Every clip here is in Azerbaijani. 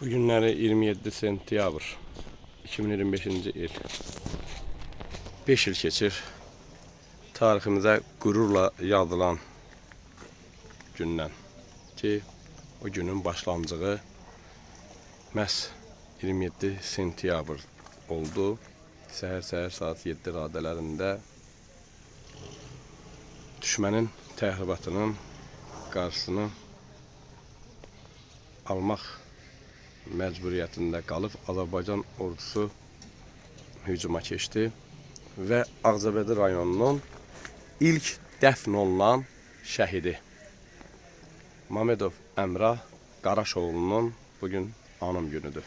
Bugünləri 27 sentyabr 2025-ci il. 5 il keçir. Tariximizə qürurla yazılan gündən ki, o günün başlanğıcı məhz 27 sentyabr oldu. Səhər saat 7 radələrində düşmənin təxribatının qarşısını almaq məcburiyyətində qalıb Azərbaycan ordusu hücuma keçdi və Ağcabədi rayonunun ilk dəfn olunan şəhidi Mamedov Əmrah Qaraşoğlunun bugün anım günüdür.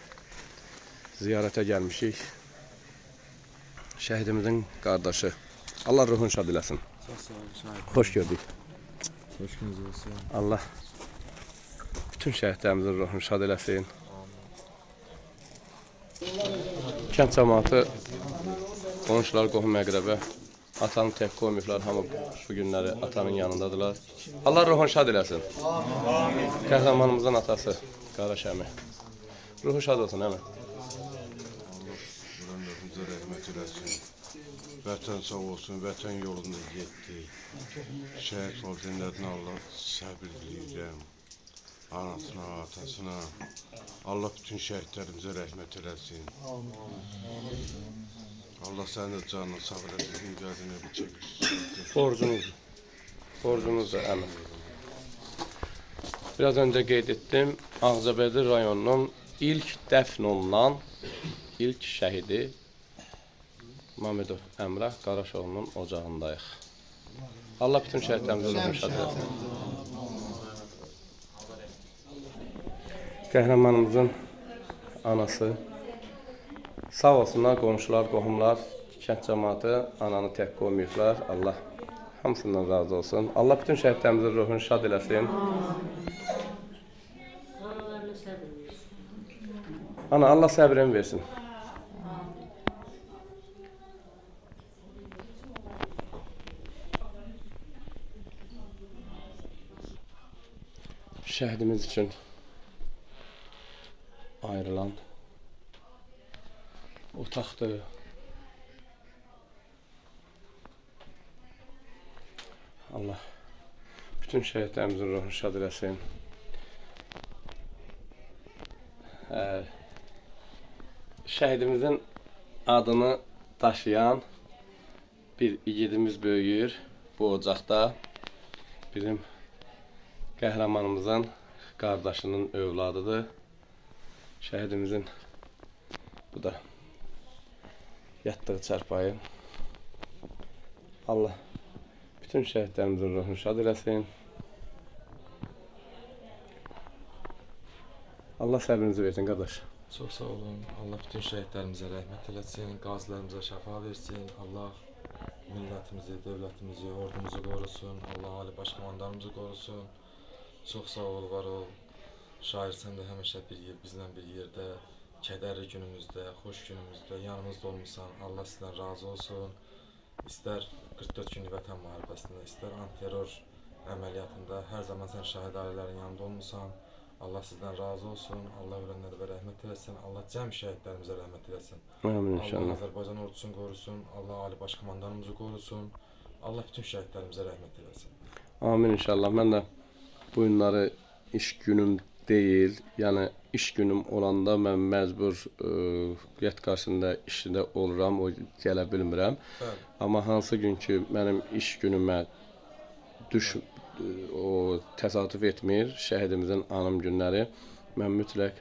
Ziyarətə gəlmişik. Şəhidimizin qardaşı. Allah ruhunu şad eləsin. Xoş gördük. Hoş gününüz olsun. Allah bütün şəhidlərimizin ruhunu şad eləsin. Kənd cəmaatı, qonşular, qohum əqrəbə, atanı tək qoymayıblar, hamı bu günləri atanın yanındadılar. Allah ruhunu şad eləsin. Qəhrəmanımızın atası, Qaraş əmi. Ruhu şad olsun, əmi. Bize rəhmət eləsin. Vətən sağ olsun, vətən yolunda getdik. Şəhid valideynlərinə Allah səbir diləyirəm. Anasına, atasına. Allah bütün şəhidlərimizə rəhmət eləsin. Allah sənin də canını sağ eləsin. Hüngərinə bir çəkir. Borcunuzdur, əmi. Biraz öncə qeyd etdim, Ağcabədi rayonunun ilk dəfn olunan ilk şəhidi Mamedov Əmrah Qaraşoğlunun ocağındayıq. Allah bütün şəhidlərimizə ruhunu şad eləsin. Qəhrəmanımızın anası, sağ olsunlar, qonşular, qohumlar, kənd cəmaatı ananı tək qoymayıblar. Allah hamısından razı olsun. Allah bütün şəhidlərimizin ruhunu şad eləsin. Ana, Allah səbrini versin. Şəhidimiz üçün ayrılan otaqdır. Allah bütün şəhidlərimizin ruhunu şad eləsin. Şəhidimizin adını daşıyan bir igidimiz böyüyür bu ocaqda. Bizim qəhrəmanımızın qardaşının övladıdır. Şəhidimizin bu da yatdığı çarpayı. Allah bütün şəhidlərimizin ruhunu şad eləsin. Allah səbrinizi versin, qardaş. Çok sağ olun. Allah bütün şehitlerimize rahmet eylesin. Gazilerimize şəfa versin. Allah millətimizi, devletimizi, ordumuzu qorusun. Allah Ali Başkomandanımızı qorusun. Çok sağ ol, var ol. Şair sen de həmişə bizlə bir yerdə, kədərli günümüzdə, xoş günümüzdə yanımızda olmuşsan. Allah sizdən razı olsun. İstər 44 günlük vətən müharibəsində, istər antiterror əməliyyatında hər zaman sən şəhid ailələrin yanında olmuşsan. Allah sizdən razı olsun. Allah ölənlərə rəhmət eləsin. Allah cəm şəhidlərimizə rəhmət eləsin. Amin inşallah. Allah Azərbaycan ordusunu qorusun. Allah Ali Başkomandanımızı qorusun. Allah bütün şəhidlərimizə rəhmət eləsin. Amin inşallah. Mən də bu günləri iş günüm deyil. Yəni iş günüm olanda mən məcbur qət qarşısında işdə oluram, o gələ bilmirəm. Bəli. Amma hansı gün ki mənim iş günümə o təsadüf etmir, şəhidimizin anım günləri, mən mütləq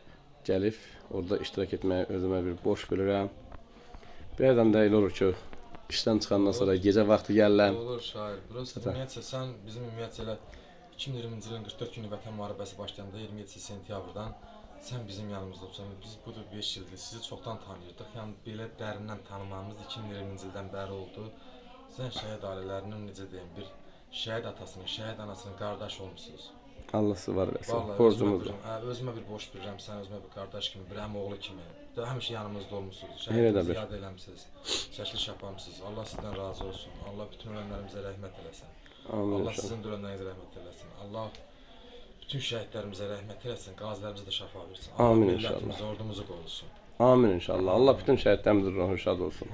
gəlib orada iştirak etməyə özümə bir borc bilirəm. Bəzən də elə olur ki, işdən çıxandan sonra gecə vaxtı gəlirəm. Olur şair. Burası ümumiyyətcə sən bizim ümumiyyətcə elə 2020-ci ilin 44 günlük vətən müharibəsi başlayanda 27 sentyabrdan sən bizim yanımızda olsan, biz budur 5 ildir sizi çoxdan tanıyırdıq. Yəni belə dərindən tanımamız 2020-ci ildən bəri oldu. Sən şəhid ailələrinin necə deyim, bir şəhid atasının, şəhid anasının qardaş olmuşsunuz. Allah sizi var eləsin. Vallahi Borcumuzdur. özümə bir borc bilirəm, sən özümə bir qardaş kimi, bir əmoğlu kimi. Həmişə yanımızda olmusunuz. Elə də bir. Yad eləmisiniz. Çəkiliş yapamısınız. Allah sizdən razı olsun. Allah bütün ölənlərimizə rəhmət eləsin. Amin Allah inşallah. sizin də ölənlərinizə rəhmət eləsin. Allah bütün şəhidlərimizə rəhmət eləsin, qazilərimizə də şəfa versin. Amin Allah inşallah. millətimizi, ordumuzu qorusun. Amin inşallah. Allah bütün şəhidlərimizin ruhu şad olsun.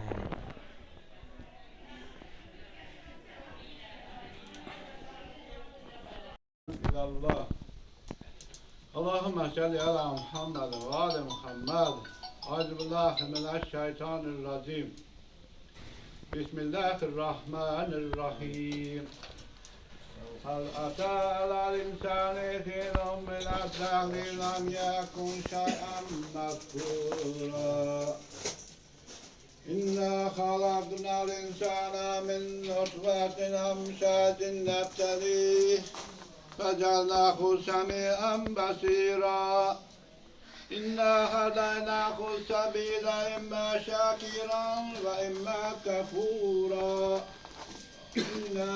Allah. Allahümme salli ala Muhammed ve ala Muhammed. Euzubillahi mineşşeytanirracim. Bismillahirrahmanirrahim. هل أتى على الإنسان حين من الدهر لم يكن شيئا مذكورا إنا خلقنا الإنسان من نطفة أمشاج نبتليه فجعلناه سميعا بصيرا إنا هديناه السبيل إما شاكرا وإما كفورا إنا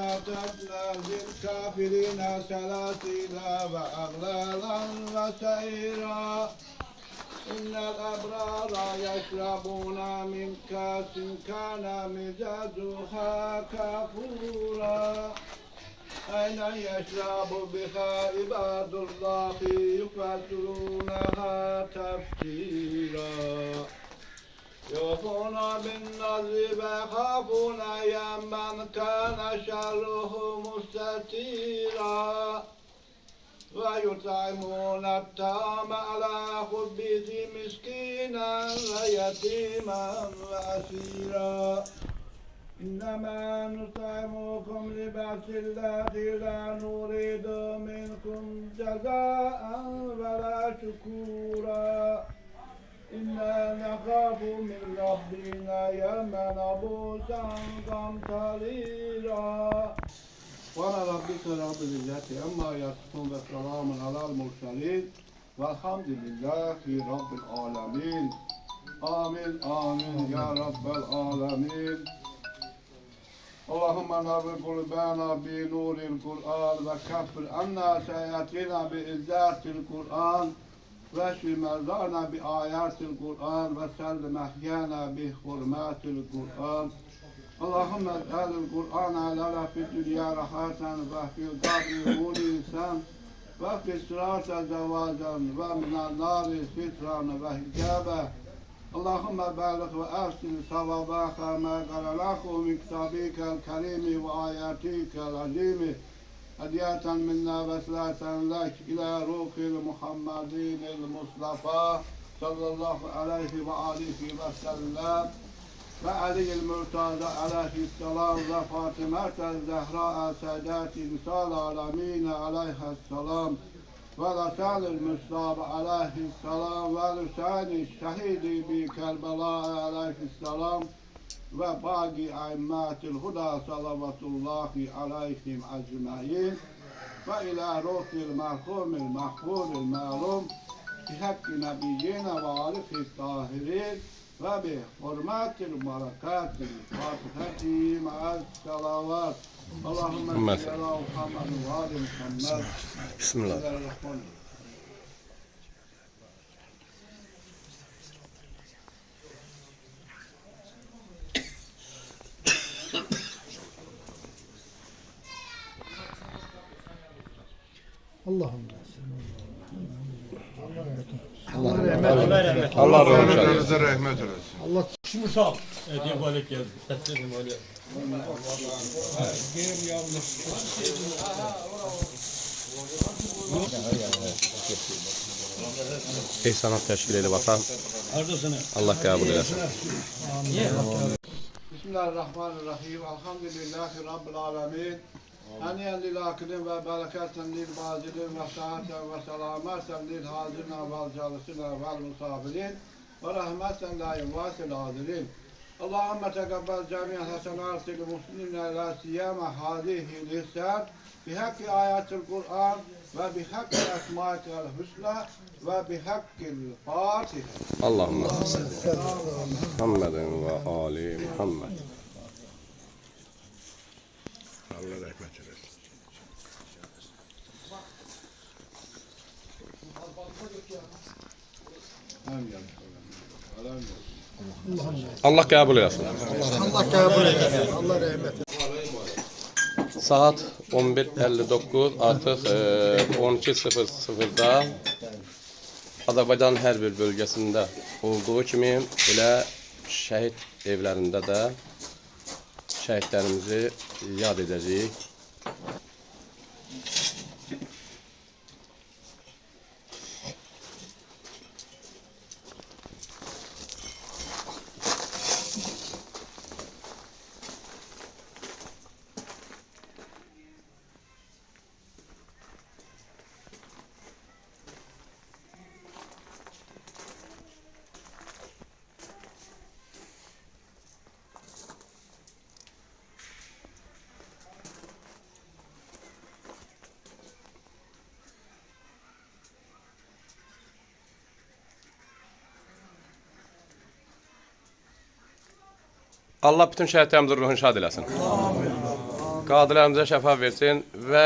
أعتدنا للكافرين سلاسلا وأغلالا وسعيرا إن الأبرار يشربون من كأس كان مزاجها كافورا أين يشرب بها عباد الله يفسرونها تفسيرا يوفون بالنذر ويخافون يوما كان شره مستطيرا ويطعمون الطعام على حبه مسكينا ويتيما وأسيرا إنما نطعمكم لبأس الله لا نريد منكم جزاء ولا شكورا إنا نخاف من ربنا يوما عبوسا قمطريرا وعلى ربك رب العزة عما يصفون وسلام على المرسلين والحمد لله رب العالمين آمين آمين يا رب العالمين اللهم نور قلوبنا بنور القرآن وكفر عنا سيئاتنا بإزالة القرآن واشف مرضانا بآيات القرآن وسلم أحيانا بحرمات القرآن اللهم اجعل القرآن لنا في الدنيا راحة وفي القبر مونسا وفي الصراط زواجا ومن النار سترا وحجابا اللهم بارك وأحسن صوابك ما قرأناه من كتابك الكريم وآياتك العظيم هدية منا وصلاة لك إلى روح المحمدين المصطفى صلى الله عليه وآله وسلم وعلي المرتضى عليه السلام وفاطمة الزهراء سادات نساء العالمين عليها السلام ولسان المصطفى عليه السلام ولسان الشهيد بكربلاء عليه السلام وباقي أئمة الهدى صلوات الله عليهم أجمعين وإلى روح المرحوم المحفوظ المعلوم بحق نبينا وعارف الطاهرين وبحرمات البركات الفاتحة مع الصلوات اللهم صل على محمد وآل محمد بسم الله. الرحمن الرحيم. Allah ruhu şad olsun. Bize rahmet eylesin. Musab. Diye böyle geldi. Sesledim öyle. İhsanat təşkil edib atan. Allah qəbul eləsin. Bismillahirrahmanirrahim. Elhamdülillahi Rabbil alemin. Haniyen lil akidin ve bereketen lil bazilin ve saaten ve selameten lil hazirina vel calisina vel musafirin ve rahmeten la yuvasil adilin. Allahümme tegabbel cemiyen hasenatil muslimine la siyama hadihi lisan bihakki ayatil Kur'an ve bihakki esmaikel hüsna ve bihakkil Fatiha. Allahümme Muhammedin ve Ali Muhammed. Allah rahmet eylesin. Allah qəbul eləsin. Allah kabul eylesin. Allah rahmet eylesin. Saat 11:59 artıq 12:00-da Azərbaycan hər bir bölgəsində olduğu kimi elə şəhid evlərində də şəhidlərimizi yad edəcəyik. Allah bütün şəhidlərimizin ruhunu şad eləsin. Qazilərimizə şəfa versin və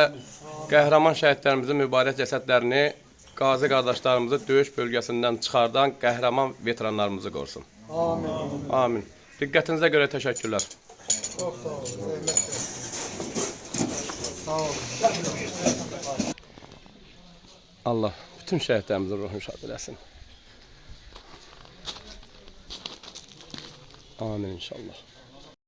qəhrəman şəhidlərimizin mübarək cəsədlərini qazi qardaşlarımızı döyüş bölgəsindən çıxardan qəhrəman veteranlarımızı qorusun. Amin. Amin. Diqqətinizə görə təşəkkürlər. Çox sağ olun. Sağ olun. Allah bütün şəhidlərimizin ruhunu şad eləsin. Amin inşallah.